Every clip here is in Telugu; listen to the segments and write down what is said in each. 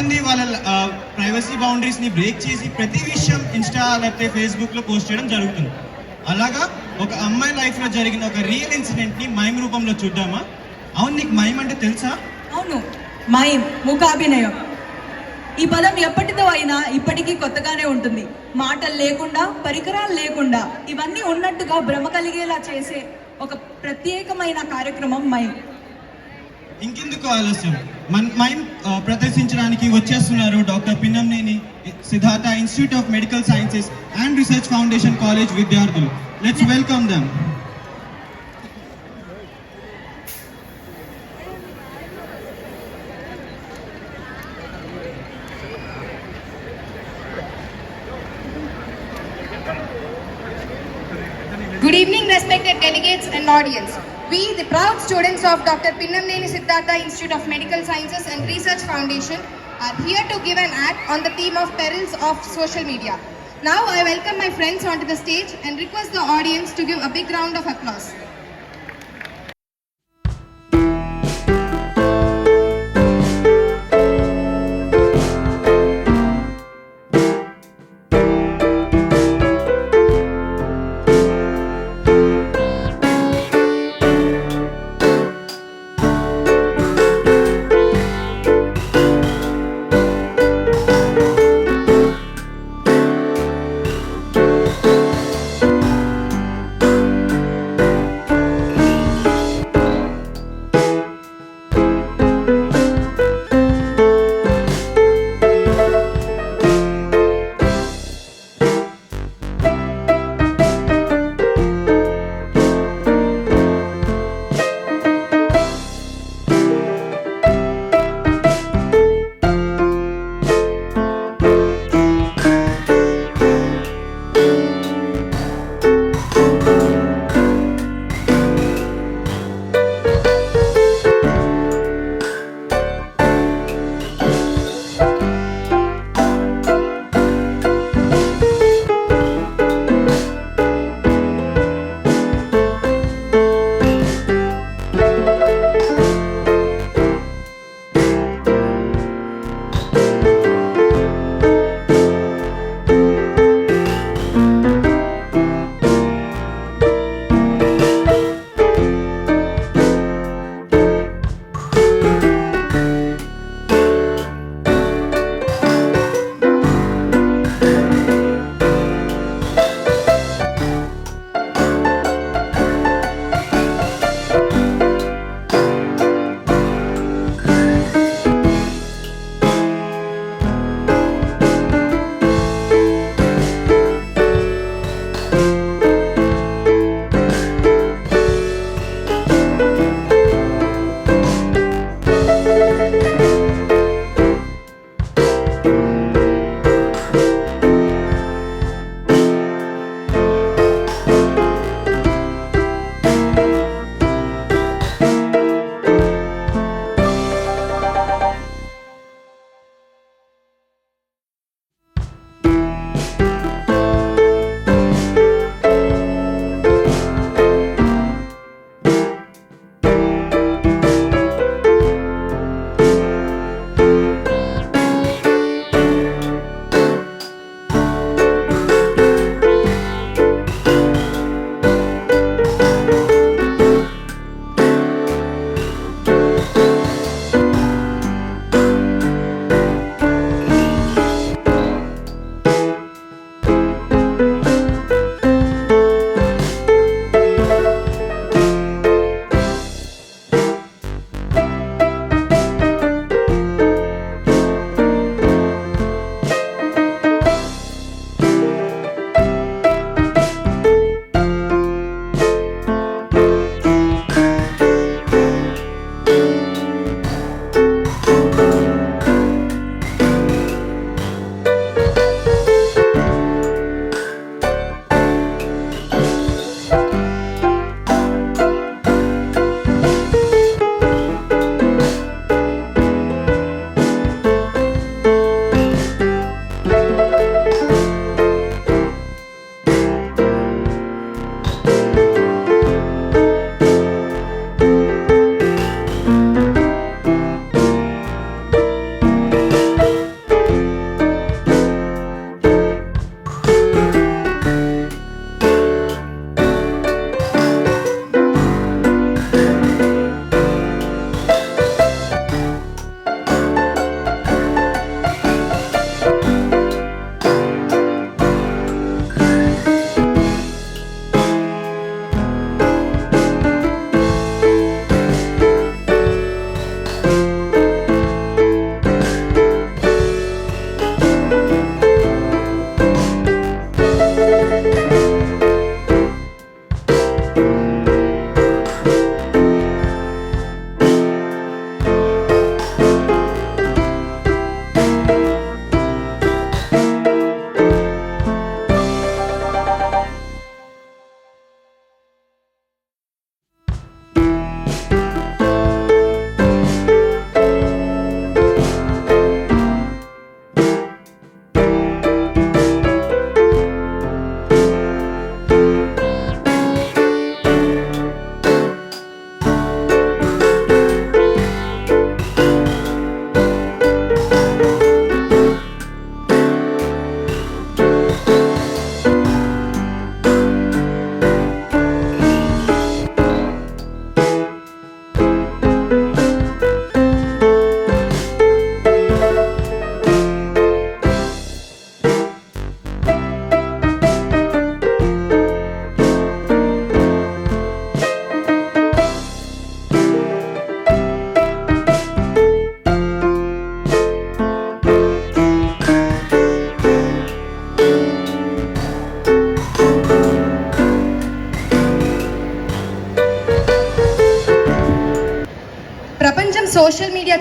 మంది వాళ్ళ ప్రైవసీ బౌండరీస్ని బ్రేక్ చేసి ప్రతి విషయం ఇన్స్టా లేకపోతే ఫేస్బుక్లో పోస్ట్ చేయడం జరుగుతుంది. అలాగా ఒక అమ్మాయి లైఫ్లో జరిగిన ఒక రియల్ ఇన్సిడెంట్ని మైమ్ రూపంలో చూద్దామా? అవును, నీకు మైమ్ అంటే తెలుసా? అవును, మైమ్ మూకాభినయం. ఈ పదం ఎప్పటిదో అయినా ఇప్పటికీ కొత్తగానే ఉంటుంది. మాటలు లేకుండా, పరికరాలు లేకుండా, ఇవన్నీ ఉన్నట్టుగా భ్రమ కలిగేలా చేసే ఒక ప్రత్యేకమైన కార్యక్రమం మైమ్. ఇంకెందుకు ఆలస్యం, మైమ్ ప్రదర్శించడానికి వచ్చేస్తున్నారు doctor Pinnamaneni Siddhartha institute of medical sciences and research foundation college విద్యార్థులు. Let's welcome them. Good evening, respected delegates and audience. We, the proud students of Dr. Pinnamneni Siddhartha Institute of Medical Sciences and Research Foundation, are here to give an act on the theme of perils of social media. Now, I welcome my friends onto the stage and request the audience to give a big round of applause.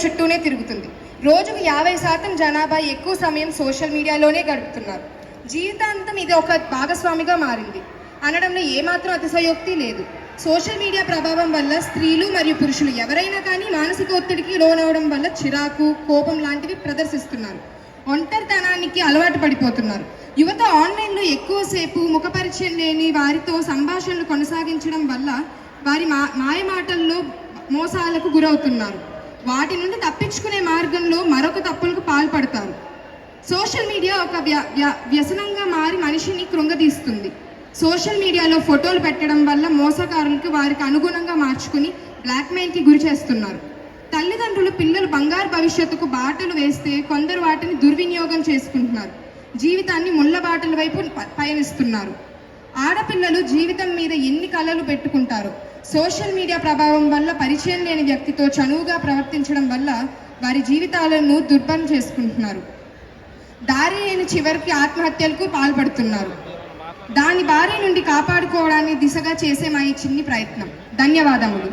చుట్టూనే తిరుగుతుంది. రోజుకు 50% జనాభా ఎక్కువ సమయం సోషల్ మీడియాలోనే గడుపుతున్నారు. జీవితాంతం ఇది ఒక భాగస్వామిగా మారింది అనడంలో ఏమాత్రం అతిశయోక్తి లేదు. సోషల్ మీడియా ప్రభావం వల్ల స్త్రీలు మరియు పురుషులు ఎవరైనా కానీ మానసిక ఒత్తిడికి లోనవడం వల్ల చిరాకు, కోపం లాంటివి ప్రదర్శిస్తున్నారు. ఒంటరితనానికి అలవాటు పడిపోతున్నారు. యువత ఆన్లైన్లో ఎక్కువసేపు ముఖపరిచయం లేని వారితో సంభాషణలు కొనసాగించడం వల్ల వారి మాయ మాటల్లో మోసాలకు గురవుతున్నారు. వాటి నుండి తప్పించుకునే మార్గంలో మరొక తప్పులకు పాల్పడతారు. సోషల్ మీడియా ఒక వ్యసనంగా మారి మనిషిని కృంగదీస్తుంది. సోషల్ మీడియాలో ఫోటోలు పెట్టడం వల్ల మోసగారులకు వారికి అనుగుణంగా మార్చుకుని బ్లాక్మెయిల్కి గురి చేస్తున్నారు. తల్లిదండ్రులు పిల్లలు బంగారు భవిష్యత్తుకు బాటలు వేస్తే కొందరు వాటిని దుర్వినియోగం చేసుకుంటున్నారు. జీవితాన్ని ముళ్ళ బాటల వైపు పయనిస్తున్నారు. ఆడపిల్లలు జీవితం మీద ఎన్ని కలలు పెట్టుకుంటారు. సోషల్ మీడియా ప్రభావం వల్ల పరిచయం లేని వ్యక్తితో చనువుగా ప్రవర్తించడం వల్ల వారి జీవితాలను దుర్భరం చేసుకుంటున్నారు. దారి లేని చివరికి ఆత్మహత్యలకు పాల్పడుతున్నారు. దాని బారి నుండి కాపాడుకోవడానికి దిశగా చేసే మా ఈ చిన్ని ప్రయత్నం. ధన్యవాదములు.